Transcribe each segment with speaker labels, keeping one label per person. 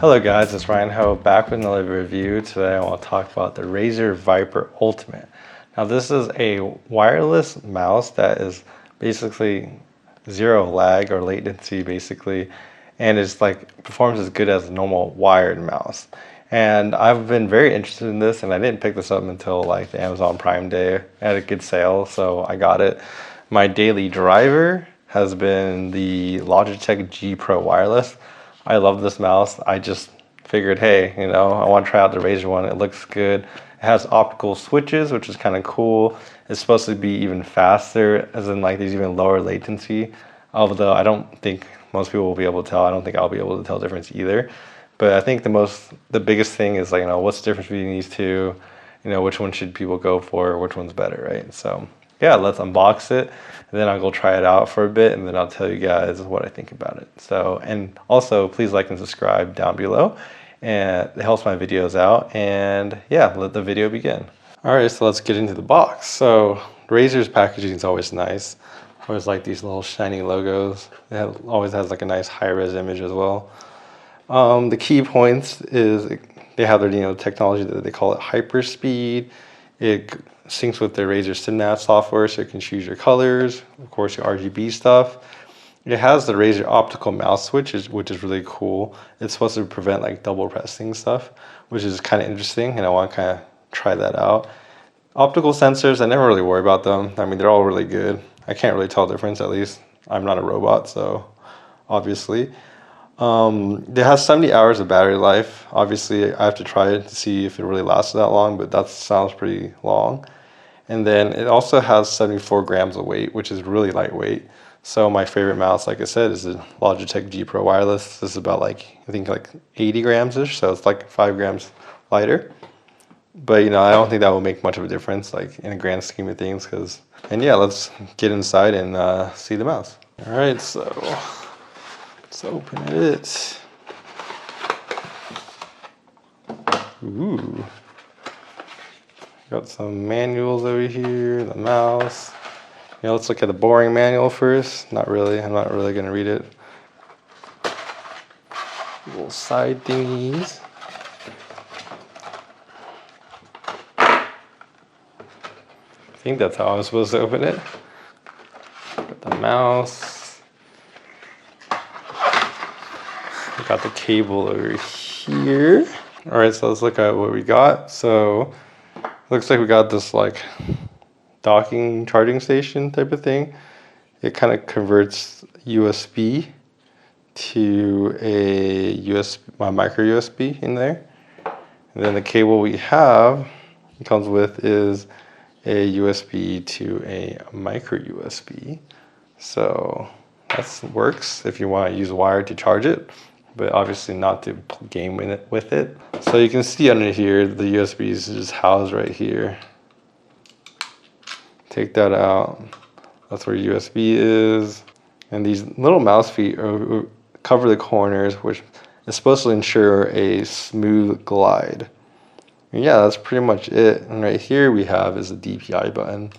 Speaker 1: Hello guys, it's Ryan Ho back with another review. Today I want to talk about the Razer Viper Ultimate. Now this is a wireless mouse that is basically zero lag or latency basically, and it's like performs as good as a normal wired mouse. And I've been very interested in this, and I didn't pick this up until like the Amazon Prime Day at a good sale, so I got it. My daily driver has been the Logitech G Pro Wireless. I love this mouse. I just figured, hey, I want to try out the Razer one. It looks good. It has optical switches, which is kind of cool. It's supposed to be even faster, as in like there's even lower latency. Although I don't think most people will be able to tell. I don't think I'll be able to tell the difference either. But I think the biggest thing is like, what's the difference between these two? Which one should people go for? Which one's better, right? So yeah, let's unbox it, and then I'll go try it out for a bit, and then I'll tell you guys what I think about it. So, and also please like and subscribe down below, and it helps my videos out. And yeah, let the video begin. All right, so let's get into the box. So Razer's packaging is always nice. I always like these little shiny logos. It always has like a nice high-res image as well. The key points is they have their technology that they call it hyperspeed. It syncs with their Razer Synapse software, so you can choose your colors, of course your RGB stuff. It has the Razer optical mouse switch, which is really cool. It's supposed to prevent like double pressing stuff, which is kind of interesting, and I want to kind of try that out. Optical sensors, I never really worry about them. I mean, they're all really good. I can't really tell the difference, at least. I'm not a robot, so obviously. It has 70 hours of battery life. Obviously, I have to try it to see if it really lasts that long, but that sounds pretty long. And then it also has 74 grams of weight, which is really lightweight. So my favorite mouse, like I said, is the Logitech G Pro Wireless. This is about I think 80 grams-ish, so it's like 5 grams lighter. But I don't think that will make much of a difference, like in the grand scheme of things. And yeah, let's get inside and see the mouse. All right, so let's open it. Ooh. Got some manuals over here, the mouse. Let's look at the boring manual first. Not really, I'm not really gonna read it. Little side thingies. I think that's how I'm supposed to open it. Got the mouse. Got the cable over here. All right, so let's look at what we got. So looks like we got this docking charging station type of thing. It kind of converts USB to a micro USB in there. And then the cable we have it comes with is a USB to a micro USB. So that works if you want to use wire to charge it, but obviously not to game with it. So you can see under here, the USB is just housed right here. Take that out. That's where USB is. And these little mouse feet cover the corners, which is supposed to ensure a smooth glide. And yeah, that's pretty much it. And right here we have is the DPI button.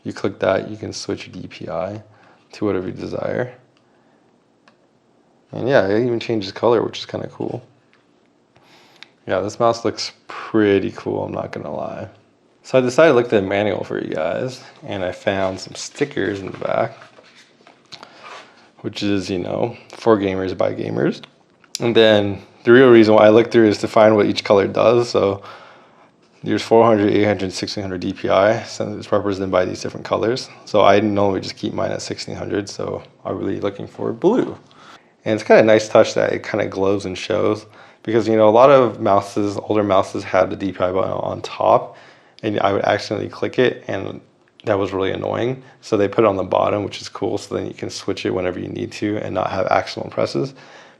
Speaker 1: You click that, you can switch your DPI to whatever you desire. And yeah, it even changes color, which is kind of cool. Yeah, this mouse looks pretty cool, I'm not gonna lie. So I decided to look at the manual for you guys, and I found some stickers in the back, which is, for gamers by gamers. And then the real reason why I looked through is to find what each color does. So there's 400, 800, 1600 DPI, so it's represented by these different colors. So I normally just keep mine at 1600, so I'm really looking for blue. And it's kind of a nice touch that it kind of glows and shows, because a lot of mouses, older mouses, had the DPI button on top, and I would accidentally click it, and that was really annoying. So they put it on the bottom, which is cool, so then you can switch it whenever you need to and not have accidental presses.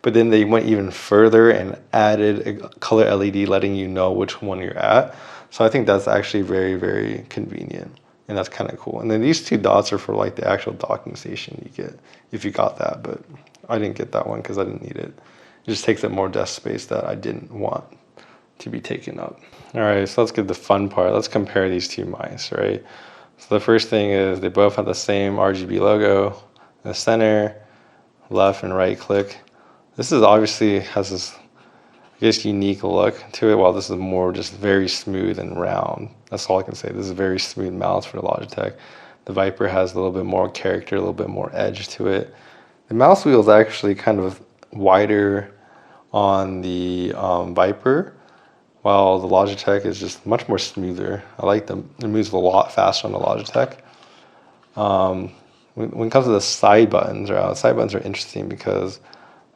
Speaker 1: But then they went even further and added a color LED letting you know which one you're at. So I think that's actually very, very convenient, and that's kind of cool. And then these two dots are for the actual docking station you get if you got that, but I didn't get that one because I didn't need it. It just takes up more desk space that I didn't want to be taken up. All right, so let's get the fun part. Let's compare these two mice, right? So the first thing is they both have the same RGB logo in the center, left and right click. This is obviously has this guess, unique look to it, while this is more just very smooth and round. That's all I can say. This is a very smooth mouse for the Logitech. The Viper has a little bit more character, a little bit more edge to it. The mouse wheel is actually kind of wider on the Viper, while the Logitech is just much more smoother. I like them. It moves a lot faster on the Logitech. When it comes to the side buttons, side buttons are interesting because,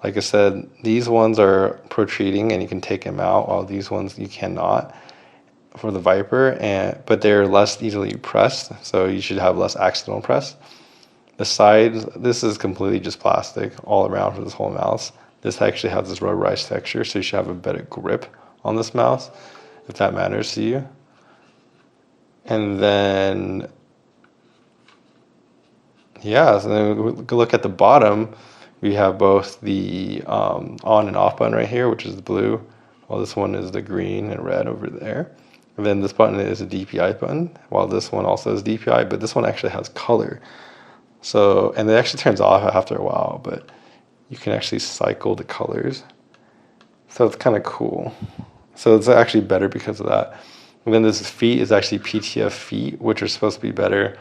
Speaker 1: like I said, these ones are protruding and you can take them out, while these ones you cannot for the Viper, but they're less easily pressed, so you should have less accidental press. The sides, this is completely just plastic all around for this whole mouse. This actually has this rubberized texture, so you should have a better grip on this mouse, if that matters to you. And then, yeah, so then we look at the bottom. We have both the on and off button right here, which is the blue, while this one is the green and red over there. And then this button is a DPI button, while this one also is DPI, but this one actually has color. So, and it actually turns off after a while, but you can actually cycle the colors. So it's kind of cool. So it's actually better because of that. And then this feet is actually PTF feet, which are supposed to be better.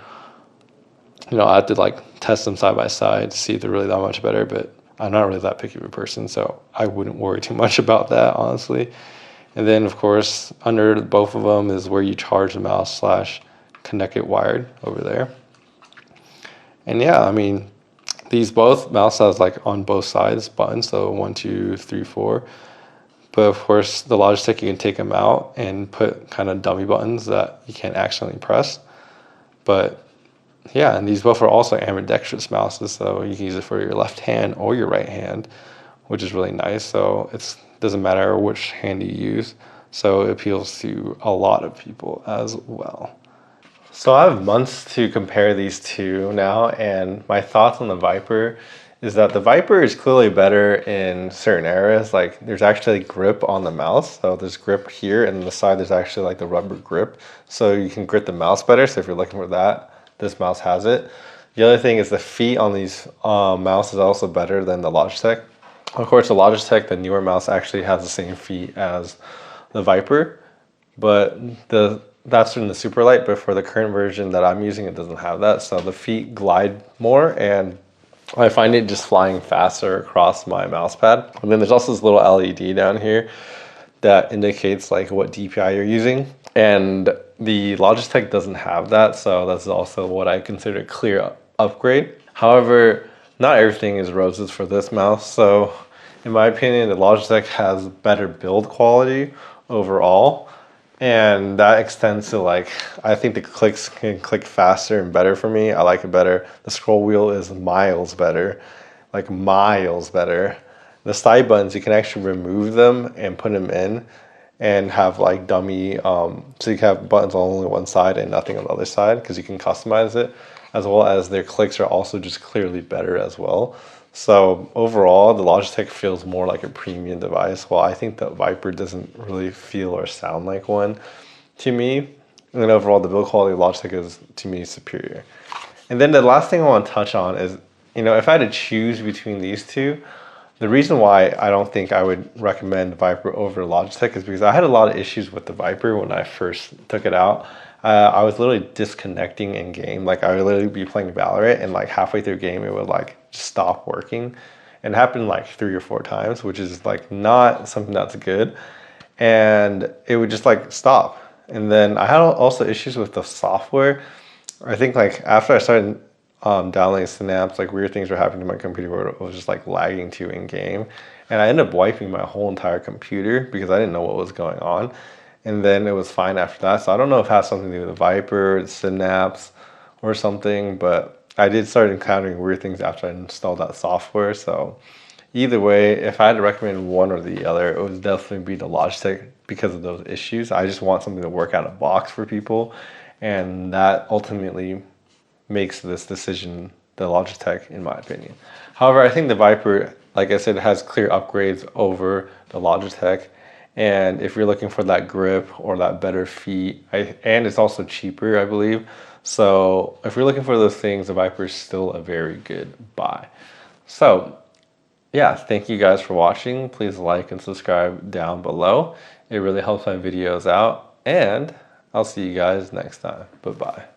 Speaker 1: You know, I have to like test them side by side to see if they're really that much better, but I'm not really that picky of a person, so I wouldn't worry too much about that, honestly. And then, of course, under both of them is where you charge the mouse / connect it wired over there. And yeah, I mean, these both mouse has like on both sides buttons, so 1, 2, 3, 4. But of course, the Logitech, you can take them out and put kind of dummy buttons that you can't accidentally press. But yeah, and these both are also ambidextrous mouses, so you can use it for your left hand or your right hand, which is really nice. So it doesn't matter which hand you use. So it appeals to a lot of people as well. So I have months to compare these two now, and my thoughts on the Viper is that the Viper is clearly better in certain areas. Like there's actually grip on the mouse. So there's grip here, and on the side there's actually like the rubber grip. So you can grip the mouse better. So if you're looking for that, this mouse has it. The other thing is the feet on these mouse is also better than the Logitech. Of course, the Logitech, the newer mouse, actually has the same feet as the Viper, but that's in the super light, but for the current version that I'm using, it doesn't have that. So the feet glide more, and I find it just flying faster across my mouse pad. And then there's also this little LED down here that indicates like what DPI you're using. And the Logitech doesn't have that, so that's also what I consider a clear upgrade. However, not everything is roses for this mouse. So in my opinion, the Logitech has better build quality overall. And that extends to like, I think the clicks can click faster and better for me. I like it better. The scroll wheel is miles better, like miles better. The side buttons, you can actually remove them and put them in and have like dummy, so you can have buttons on only one side and nothing on the other side because you can customize it, as well as their clicks are also just clearly better as well. So overall, the Logitech feels more like a premium device, while I think the Viper doesn't really feel or sound like one to me. And then overall, the build quality of Logitech is, to me, superior. And then the last thing I want to touch on is, you know, if I had to choose between these two, the reason why I don't think I would recommend Viper over Logitech is because I had a lot of issues with the Viper when I first took it out. I was literally disconnecting in game. Like I would literally be playing Valorant, and like halfway through game, it would like just stop working. And it happened like 3 or 4 times, which is like not something that's good. And it would just like stop. And then I had also issues with the software. I think like after I started downloading Synapse, like weird things were happening to my computer where it was just like lagging to in game. And I ended up wiping my whole entire computer because I didn't know what was going on. And then it was fine after that. So I don't know if it has something to do with the Viper, the Synapse, or something, but I did start encountering weird things after I installed that software. So either way, if I had to recommend one or the other, it would definitely be the Logitech because of those issues. I just want something to work out of box for people, and that ultimately makes this decision the Logitech, in my opinion. However, I think the Viper, like I said, has clear upgrades over the Logitech. And if you're looking for that grip or that better feet, and it's also cheaper, I believe. So if you're looking for those things, the Viper is still a very good buy. So yeah, thank you guys for watching. Please like and subscribe down below. It really helps my videos out. And I'll see you guys next time. Bye-bye.